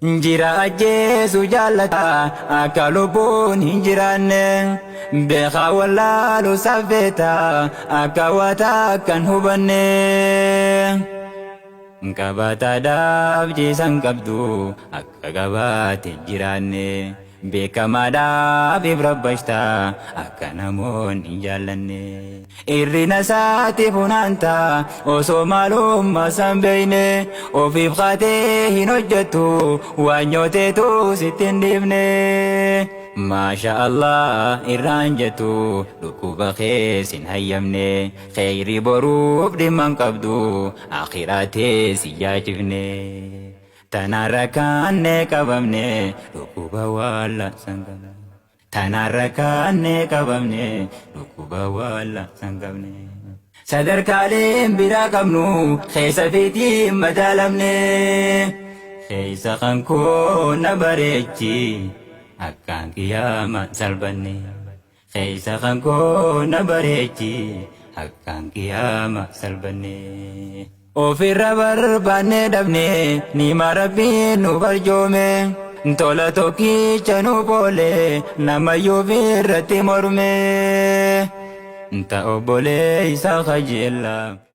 Injira ajjeesu jaallata akka lubbuun hin jiraanne beekaa wallaalu saffeeta akka waataa kan hubanne qabaataadhaaf jiisan qabdu akka gabaate jiraanne beekamaadhaaf ibrabbashta akka namoonni hin jaallanne irrina isaatiif hunaanta osoo maalummaa san beeyne ofiif qaatee hin hojjettu waan nyooteetu sitti hin dhiifne maasha Allah irraan jettu dhukkuba kees hin hayyamne kheyri boruuf dhimman qabdu akhiraatee si yaachifne tanarra kaanne qabamne dhukkuba waalla sangabne tanarra kaanne qabamne dhukkuba waalla sangabne sadarkaaleen biraa qabnu keessa fiitiin madaalamne keessa kan koo na bareechi akkaan qiyyaama salbanne keessa kan koo na bareechi akkaan qiyyaama salbanne ofirra barbaanne dhabne nima rabbiin nu barjoome tola tokkicha nu boole namayyuu irratti morme ta obbolee isa kajeella.